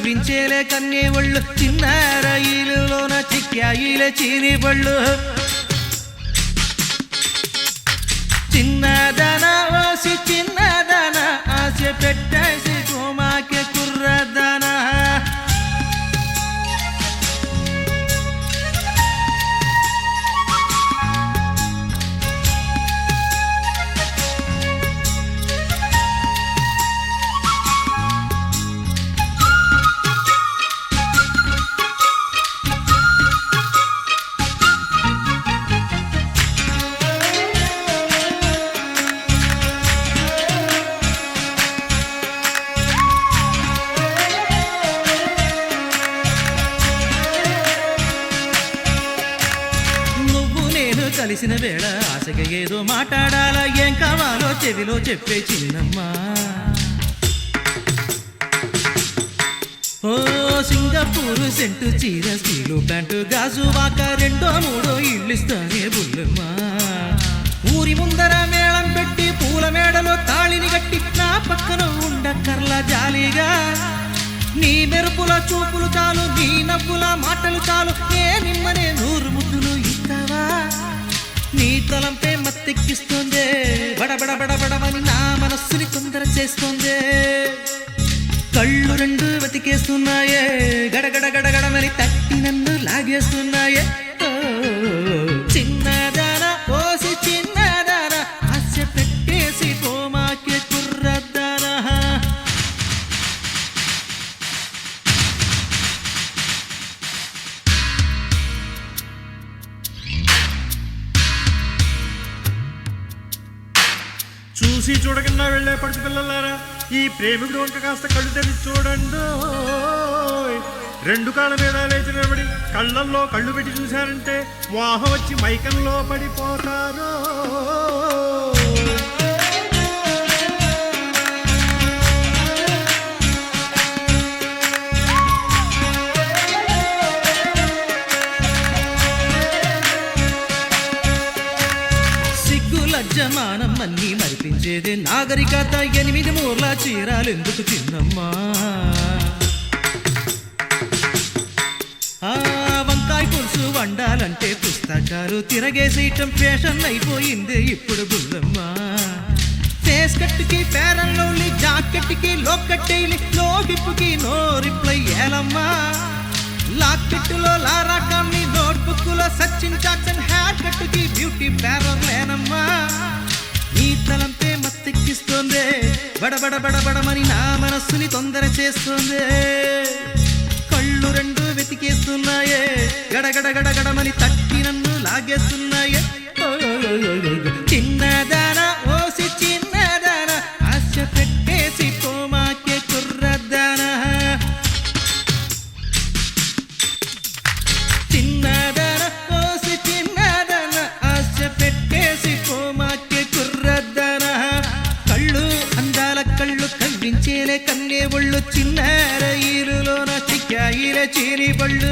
కవ్వించేలే కన్నే ఒళ్ళు చిన్న రైలులోన చిక్కాయిలే చీని బళ్ళు చిన్నదన ఓసి చిన్నదన ఆశ పెట్టేసి కోమాకే కుర్రదన కలిసిన వేళ ఆశగా ఏదో మాట్లాడాలా ఏం కావాలో చెవిలో చెప్పే చిన్నమ్మా ఓ సింగపూరు సెంటు చీర స్టీలు ప్యాంటు గాజు వాక రెండో మూడో ఇల్లిస్తానే బుల్లమ్మా ఊరి ముందర మేళం పెట్టి పూల మేడలో తాళిని గట్టి నా పక్కన ఉండక్కర్ల జాలిగా నీ మెరుపుల చూపులు చాలు నీ నవ్వుల మాటలు చాలు ఏ నిమ్మనే నూరు ముద్దులు ఇస్తావా నీ తలంపే మత్తెక్కిస్తుంది బడబడబడబడమని నా మనస్సుని తొందర చేస్తుంది కళ్ళు రెండు వెతికేస్తున్నాయే గడగడ గడగడమని తట్టి నన్ను లాగేస్తున్నాయే చిన్నదాన పోసి చిన్నదాన ఆశ పెట్టేసి పోమాకే కుర్రదాన చూసి చూడకుండా వెళ్ళే పడుచు పిల్లలారా ఈ ప్రేమికుడు వంక కాస్త కళ్ళు తెరిచి చూడండి రెండు కాళ్ళ మీద లేచి నిలబడి కళ్ళల్లో కళ్ళు పెట్టి చూశారంటే వాహం వచ్చి మైకంలో పడిపోతారు జమానం అన్నీ మరిపించేదే నాగరికత 8 మూర్ల చీరాలెందుకు చిన్నమ్మా వంకాయ పులుసు వండాలంటే పుస్తకాలు తిరగేసేయటం ఫ్యాషన్ అయిపోయింది ఇప్పుడు బుల్లమ్మా ఫేస్ కట్టుకి ఫేరన్ లవ్లీ జాకెట్కి లోకట్టేలి లో హిప్పుకి నో రిప్లై ఏలమ్మా లాకెట్టులో లారాకాన్ని నోట్బుక్లో సచిన్ జాక్సన్ హ్యార్ కట్టుకి బ్యూటీ ప్యారర్ లేనమ్మా నీ తలంపే మత్తెక్కిస్తుంది బడబడబడబడమని నా మనస్సుని తొందర చేస్తుంది కళ్ళు రెండు వెతికేస్తున్నాయే గడగడ గడగడమని తట్టి నన్ను లాగేస్తున్నాయే చిన్నదాన ఓసి చిన్నదాన ఆశ పెట్టేసి పోమాకే కుర్రదాన చిన్నదాన ఓసి చిన్నదాన ఆశ పెట్టేసి పోమాకే కుర్రదాన కళ్ళు అందాల కళ్ళు కవ్వించేలే కన్నే ఒళ్ళు చిన్న రైలులోన చిక్కాయిలే చీరి బళ్ళు